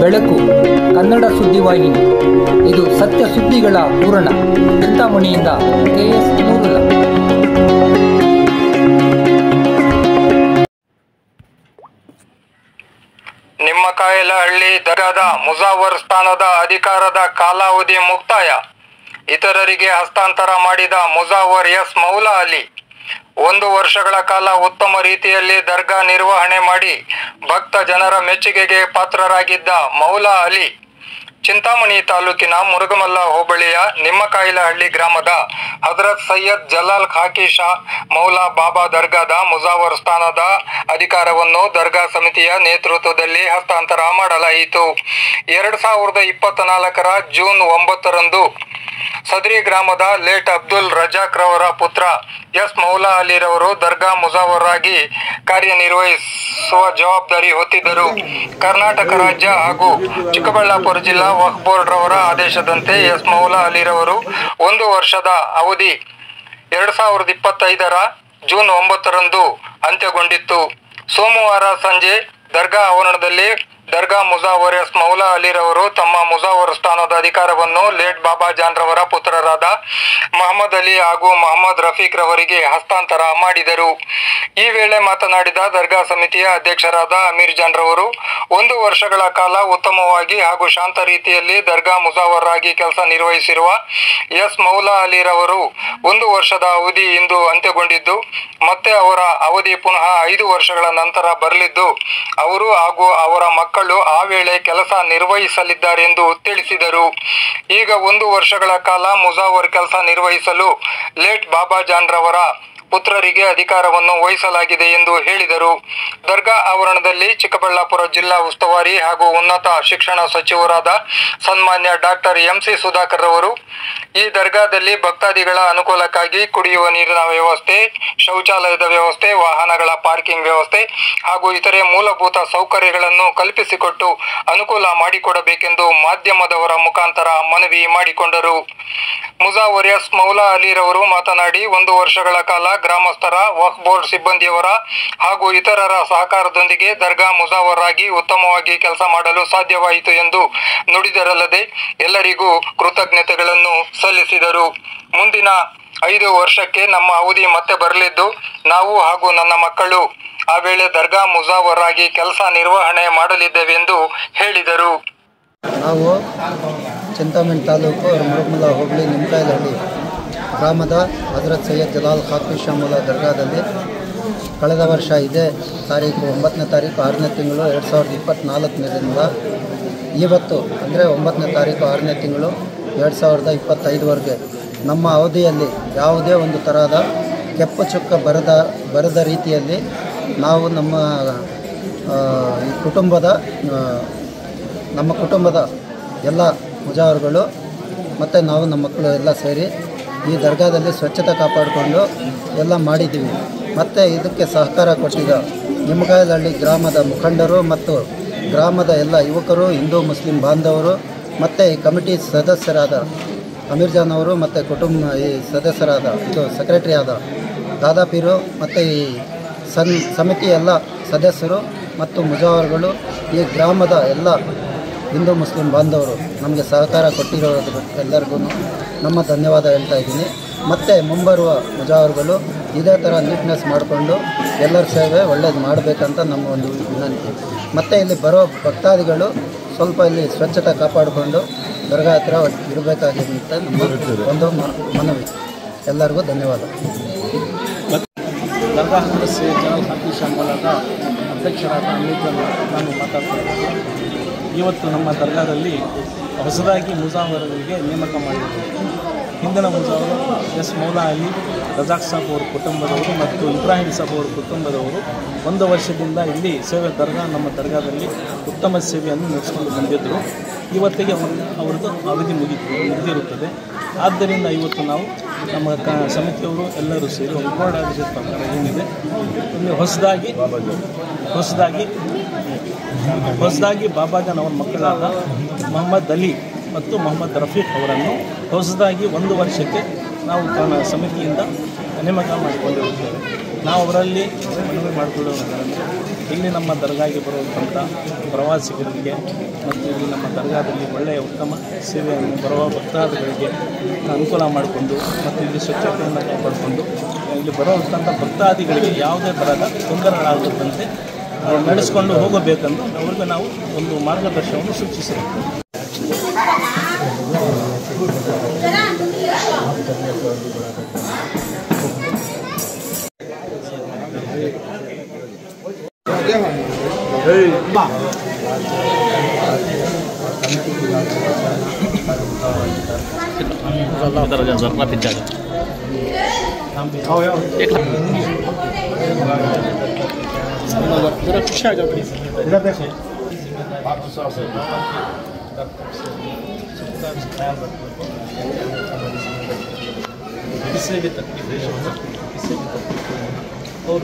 ಬೆಳಕು ಕನ್ನಡ ಸುದ್ದಿವಾಹಿನಿ. ಇದು ಸತ್ಯ ಸುದ್ದಿಗಳ ಪೂರಣ. ಚಿಂತಾಮಣಿಯಿಂದ KS ನೂರುಲ್ಲ. ನಿಮ್ಮಕಾಯಲಹಳ್ಳಿ ದರ್ಗಾದ ಮುಜಾವರ್ ಸ್ಥಾನದ ಅಧಿಕಾರದ ಕಾಲಾವಧಿ ಮುಕ್ತಾಯ. ಇತರರಿಗೆ ಹಸ್ತಾಂತರ ಮಾಡಿದ ಮುಜಾವರ್ ಎಸ್ ಮೌಲಾ ಅಲಿ 1 ವರ್ಷಗಳ ಕಾಲ ಉತ್ತಮ ರೀತಿಯಲ್ಲಿ ದರ್ಗಾ ನಿರ್ವಹಣೆ ಮಾಡಿ ಭಕ್ತ ಜನರ ಮೆಚ್ಚುಗೆಗೆ ಪಾತ್ರರಾಗಿದ್ದ ಮೌಲಾ ಅಲಿ ಚಿಂತಾಮಣಿ ತಾಲೂಕಿನ ಮುರುಗಮಲ್ಲ ಹೋಬಳಿಯ ನಿಮ್ಮಕಾಯಲಹಳ್ಳಿ ಗ್ರಾಮದ ಹಜರತ್ ಸೈಯದ್ ಜಲಾಲ್ ಖಾಕಿ ಶಾ ಮೌಲಾ ಬಾಬಾ ದರ್ಗಾದ ಮುಜಾವರ್ ಸ್ಥಾನದ ಅಧಿಕಾರವನ್ನು ದರ್ಗಾ ಸಮಿತಿಯ ನೇತೃತ್ವದಲ್ಲಿ ಹಸ್ತಾಂತರ ಮಾಡಲಾಯಿತು. 2024ರ ಜೂನ್ 9ರಂದು ಸದ್ರಿ ಗ್ರಾಮದ ಲೇಟ್ ಅಬ್ದುಲ್ ರಜಾಕ್ ರವರ ಪುತ್ರ ಎಸ್ ಮೌಲಾ ಅಲಿರವರು ದರ್ಗಾ ಮುಜಾವರ್ ಆಗಿ ಕಾರ್ಯನಿರ್ವಹಿಸುವ ಜವಾಬ್ದಾರಿ ಹೊತ್ತಿದ್ದರು. ಕರ್ನಾಟಕ ರಾಜ್ಯ ಹಾಗೂ ಚಿಕ್ಕಬಳ್ಳಾಪುರ ಜಿಲ್ಲಾ ವಕ್ಫ್ ಬೋರ್ಡ್ ರವರ ಆದೇಶದಂತೆ ಎಸ್ ಮೌಲಾ ಅಲಿರವರು 1 ವರ್ಷದ ಅವಧಿ 2025ರ ಜೂನ್ 9ರಂದು ಅಂತ್ಯಗೊಂಡಿತ್ತು. ಸೋಮವಾರ ಸಂಜೆ ದರ್ಗಾ ಆವರಣದಲ್ಲಿ ದರ್ಗಾ ಮುಜಾವರ್ ಎಸ್ ಮೌಲಾ ಅಲಿರವರು ತಮ್ಮ ಮುಜಾವರ್ ಸ್ಥಾನದ ಅಧಿಕಾರವನ್ನು ಲೇಟ್ ಬಾಬಾ ಜಾನ್ ರವರ ಪುತ್ರರಾದ ಮಹಮ್ಮದ್ ಅಲಿ ಹಾಗೂ ಮಹಮ್ಮದ್ ರಫೀಕ್ ರವರಿಗೆ ಹಸ್ತಾಂತರ ಮಾಡಿದರು. ಈ ವೇಳೆ ಮಾತನಾಡಿದ ದರ್ಗಾ ಸಮಿತಿಯ ಅಧ್ಯಕ್ಷರಾದ ಅಮೀರ್ ಜಾನ್ ರವರು 1 ವರ್ಷಗಳ ಕಾಲ ಉತ್ತಮವಾಗಿ ಹಾಗೂ ಶಾಂತ ರೀತಿಯಲ್ಲಿ ದರ್ಗಾ ಮುಜಾವರ್ ಆಗಿ ಕೆಲಸ ನಿರ್ವಹಿಸಿರುವ ಎಸ್ ಮೌಲಾ ಅಲಿರವರು 1 ವರ್ಷದ ಅವಧಿ ಇಂದು ಅಂತ್ಯಗೊಂಡಿದ್ದು ಮತ್ತೆ ಅವರ ಅವಧಿ ಪುನಃ 5 ವರ್ಷಗಳ ನಂತರ ಬರಲಿದ್ದು ಅವರು ಹಾಗೂ ಅವರ ಮಕ್ಕಳು ಆ ವೇಳೆ ಕೆಲಸ ನಿರ್ವಹಿಸಲಿದ್ದಾರೆಂದು ತಿಳಿಸಿದರು. ಈಗ 1 ವರ್ಷಗಳ ಕಾಲ ಮುಜಾವರ್ ಕೆಲಸ ನಿರ್ವಹಿಸಲು ಲೇಟ್ ಬಾಬಾ ಜಾನ್ ರವರ ಪುತ್ರರಿಗೆ ಅಧಿಕಾರವನ್ನು ವಹಿಸಲಾಗಿದೆ ಎಂದು ಹೇಳಿದರು. ದರ್ಗಾ ಆವರಣದಲ್ಲಿ ಚಿಕ್ಕಬಳ್ಳಾಪುರ ಜಿಲ್ಲಾ ಉಸ್ತುವಾರಿ ಹಾಗೂ ಉನ್ನತ ಶಿಕ್ಷಣ ಸಚಿವರಾದ ಸನ್ಮಾನ್ಯ ಡಾಕ್ಟರ್ MC ಸುಧಾಕರ್ ರವರು ಈ ದರ್ಗಾದಲ್ಲಿ ಭಕ್ತಾದಿಗಳ ಅನುಕೂಲಕ್ಕಾಗಿ ಕುಡಿಯುವ ನೀರಿನ ವ್ಯವಸ್ಥೆ, ಶೌಚಾಲಯದ ವ್ಯವಸ್ಥೆ, ವಾಹನಗಳ ಪಾರ್ಕಿಂಗ್ ವ್ಯವಸ್ಥೆ ಹಾಗೂ ಇತರೆ ಮೂಲಭೂತ ಸೌಕರ್ಯಗಳನ್ನು ಕಲ್ಪಿಸಿಕೊಟ್ಟು ಅನುಕೂಲ ಮಾಡಿಕೊಡಬೇಕೆಂದು ಮಾಧ್ಯಮದವರ ಮುಖಾಂತರ ಮನವಿ ಮಾಡಿಕೊಂಡರು. ಮುಜಾವರ್ ಎಸ್ ಮೌಲಾ ಅಲಿರವರು ಮಾತನಾಡಿ 1 ವರ್ಷಗಳ ಕಾಲ ಗ್ರಾಮಸ್ಥರ, ವಕ್ಫ್ ಬೋರ್ಡ್ ಸಿಬ್ಬಂದಿಯವರ ಹಾಗೂ ಇತರರ ಸಹಕಾರದೊಂದಿಗೆ ದರ್ಗಾ ಮುಜಾವರ್ ಆಗಿ ಉತ್ತಮವಾಗಿ ಕೆಲಸ ಮಾಡಲು ಸಾಧ್ಯವಾಯಿತು ಎಂದು ನುಡಿದರಲ್ಲದೆ ಎಲ್ಲರಿಗೂ ಕೃತಜ್ಞತೆಗಳನ್ನು ಸಲ್ಲಿಸಿದರು. ಮುಂದಿನ 5 ವರ್ಷಕ್ಕೆ ನಮ್ಮ ಅವಧಿ ಮತ್ತೆ ಬರಲಿದ್ದು ನಾವು ಹಾಗೂ ನನ್ನ ಮಕ್ಕಳು ಆ ವೇಳೆ ದರ್ಗಾ ಮುಜಾವರ್ ಆಗಿ ಕೆಲಸ ನಿರ್ವಹಣೆ ಮಾಡಲಿದ್ದೇವೆಂದು ಹೇಳಿದರು. ನಾವು ಚಿಂತಾಮಣಿ ತಾಲೂಕು ಮುರುಗಮಲ್ಲ ಹೋಬಳಿ ನಿಮ್ಮಕಾಯಲಹಳ್ಳಿ ಗ್ರಾಮದ ಹಜರತ್ ಸೈಯದ್ ಜಲಾಲ್ ಖಾಕಿ ಶಾ ಮೌಲಾ ದರ್ಗಾದಲ್ಲಿ ಕಳೆದ ವರ್ಷ ಇದೇ ತಾರೀಕು 9ನೇ ತಾರೀಕು 6ನೇ ತಿಂಗಳು 2024ರಿಂದ ಇವತ್ತು ಅಂದರೆ 9ನೇ ತಾರೀಕು 6ನೇ ತಿಂಗಳು 2025ವರೆಗೆ ನಮ್ಮ ಅವಧಿಯಲ್ಲಿ ಯಾವುದೇ ಒಂದು ತರಹದ ಕೆಂಪು ಚುಕ್ಕ ಬರದ ರೀತಿಯಲ್ಲಿ ನಾವು ನಮ್ಮ ಕುಟುಂಬದ ಎಲ್ಲ ಮುಜಾವರ್ಗಳು ಮತ್ತು ನಾವು ನಮ್ಮ ಮಕ್ಕಳು ಎಲ್ಲ ಸೇರಿ ಈ ದರ್ಗಾದಲ್ಲಿ ಸ್ವಚ್ಛತೆ ಕಾಪಾಡಿಕೊಂಡು ಎಲ್ಲ ಮಾಡಿದ್ದೀವಿ. ಮತ್ತು ಇದಕ್ಕೆ ಸಹಕಾರ ಕೊಟ್ಟಿದ್ದ ನಿಮ್ಮಕಾಯಲಹಳ್ಳಿ ಗ್ರಾಮದ ಮುಖಂಡರು ಮತ್ತು ಗ್ರಾಮದ ಎಲ್ಲ ಯುವಕರು, ಹಿಂದೂ ಮುಸ್ಲಿಂ ಬಾಂಧವರು ಮತ್ತು ಈ ಕಮಿಟಿ ಸದಸ್ಯರಾದ ಅಮೀರ್ ಜಾನ್ ಅವರು ಮತ್ತು ಈ ಸದಸ್ಯರಾದ ಸೆಕ್ರೆಟರಿ ಆದ ದಾದಾಪೀರು ಮತ್ತು ಈ ಸಮಿತಿ ಎಲ್ಲ ಸದಸ್ಯರು ಮತ್ತು ಮುಜಾವರ್ಗಳು, ಈ ಗ್ರಾಮದ ಎಲ್ಲ ಹಿಂದೂ ಮುಸ್ಲಿಂ ಬಾಂಧವರು ನಮಗೆ ಸಹಕಾರ ಕೊಟ್ಟಿರೋದು ಎಲ್ಲರಿಗೂ ನಮ್ಮ ಧನ್ಯವಾದ ಹೇಳ್ತಾ ಇದ್ದೀನಿ. ಮತ್ತು ಮುಂಬರುವ ಮುಜಾವರ್ಗಳು ಇದೇ ಥರ ನೀಟ್ನೆಸ್ ಮಾಡಿಕೊಂಡು ಎಲ್ಲರ ಸೇವೆ ಒಳ್ಳೇದು ಮಾಡಬೇಕಂತ ನಮ್ಮ ಒಂದು ವಿನಂತಿ. ಮತ್ತು ಇಲ್ಲಿ ಬರೋ ಭಕ್ತಾದಿಗಳು ಸ್ವಲ್ಪ ಇಲ್ಲಿ ಸ್ವಚ್ಛತೆ ಕಾಪಾಡಿಕೊಂಡು ದರ್ಗಾ ಹತ್ರ ಇರಬೇಕಾಗಿದೆ ಅಂತ ನಮ್ಮ ಒಂದು ಮನವಿ. ಎಲ್ಲರಿಗೂ ಧನ್ಯವಾದ. ದರ್ಗಾ ಹಜರತ್ ಸೈಯದ್ ಜಲಾಲ್ ಖಾಕಿ ಶಾ ಮೌಲಾದ ಅಧ್ಯಕ್ಷರಾದ ಅಮೀರ್ ನಾನು ಮಾತಾಡ್ತಾ ಇದ್ದೀನಿ. ಇವತ್ತು ನಮ್ಮ ದರ್ಗಾದಲ್ಲಿ ಹೊಸದಾಗಿ ಮುಜಾವರರಿಗೆ ನೇಮಕ ಮಾಡಿದ್ದಾರೆ. ಹಿಂದಿನ ಮುಜಾವರು ಎಸ್ ಮೌಲಾ ಅಲಿ, ರಜಾಕ್ ಸಾಬ್ ಅವರ ಕುಟುಂಬದವರು ಮತ್ತು ಇಬ್ರಾಹಿಂ ಸಾಬ್ ಅವರ ಕುಟುಂಬದವರು 1 ವರ್ಷದಿಂದ ಇಲ್ಲಿ ನಮ್ಮ ದರ್ಗಾದಲ್ಲಿ ಉತ್ತಮ ಸೇವೆಯನ್ನು ನಡೆಸಿಕೊಂಡು ಬಂದಿದ್ದರು. ಇವತ್ತಿಗೆ ಅವ್ರದ್ದು ಅವಧಿ ಮುಗಿದಿರುತ್ತದೆ. ಆದ್ದರಿಂದ ಇವತ್ತು ನಾವು ನಮ್ಮ ಸಮಿತಿಯವರು ಎಲ್ಲರೂ ಸೇರಿ ಒಂದು ಬೋರ್ಡ್ ಆದೇಶದ ಪ್ರಕಾರ ಏನಿದೆ, ಇಲ್ಲಿ ಹೊಸದಾಗಿ ಬಾಬಾಜಾನ್ ಅವರ ಮಕ್ಕಳಾದ ಮಹಮ್ಮದ್ ಅಲಿ ಮತ್ತು ಮೊಹಮ್ಮದ್ ರಫೀಕ್ ಅವರನ್ನು ಹೊಸದಾಗಿ 1 ವರ್ಷಕ್ಕೆ ನಾವು ಸಮಿತಿಯಿಂದ ನೇಮಕ ಮಾಡಿಕೊಂಡಿರುತ್ತೇವೆ. ನಾವು ಅವರಲ್ಲಿ ಮನವಿ ಮಾಡಿಕೊಳ್ಳುವುದರಿಂದ ಇಲ್ಲಿ ನಮ್ಮ ದರ್ಗಾಗೆ ಬರುವಂಥ ಪ್ರವಾಸಿಗರಿಗೆ ಮತ್ತು ಇಲ್ಲಿ ನಮ್ಮ ದರ್ಗಾದಲ್ಲಿ ಒಳ್ಳೆಯ ಉತ್ತಮ ಸೇವೆಯನ್ನು ಬರುವ ಭಕ್ತಾದಿಗಳಿಗೆ ಅನುಕೂಲ ಮಾಡಿಕೊಂಡು ಮತ್ತು ಇಲ್ಲಿ ಸ್ವಚ್ಛತೆಯನ್ನು ಕಾಪಾಡಿಕೊಂಡು ಇಲ್ಲಿ ಬರುವಂಥ ಭಕ್ತಾದಿಗಳಿಗೆ ಯಾವುದೇ ಥರದ ತೊಂದರೆಗಳಾಗದಂತೆ ನಡೆಸಿಕೊಂಡು ಹೋಗಬೇಕೆಂದು ಅವ್ರಿಗೆ ನಾವು ಒಂದು ಮಾರ್ಗದರ್ಶನವನ್ನು ಸೂಚಿಸಿರುತ್ತೇವೆ. किससे भी तकलीफ और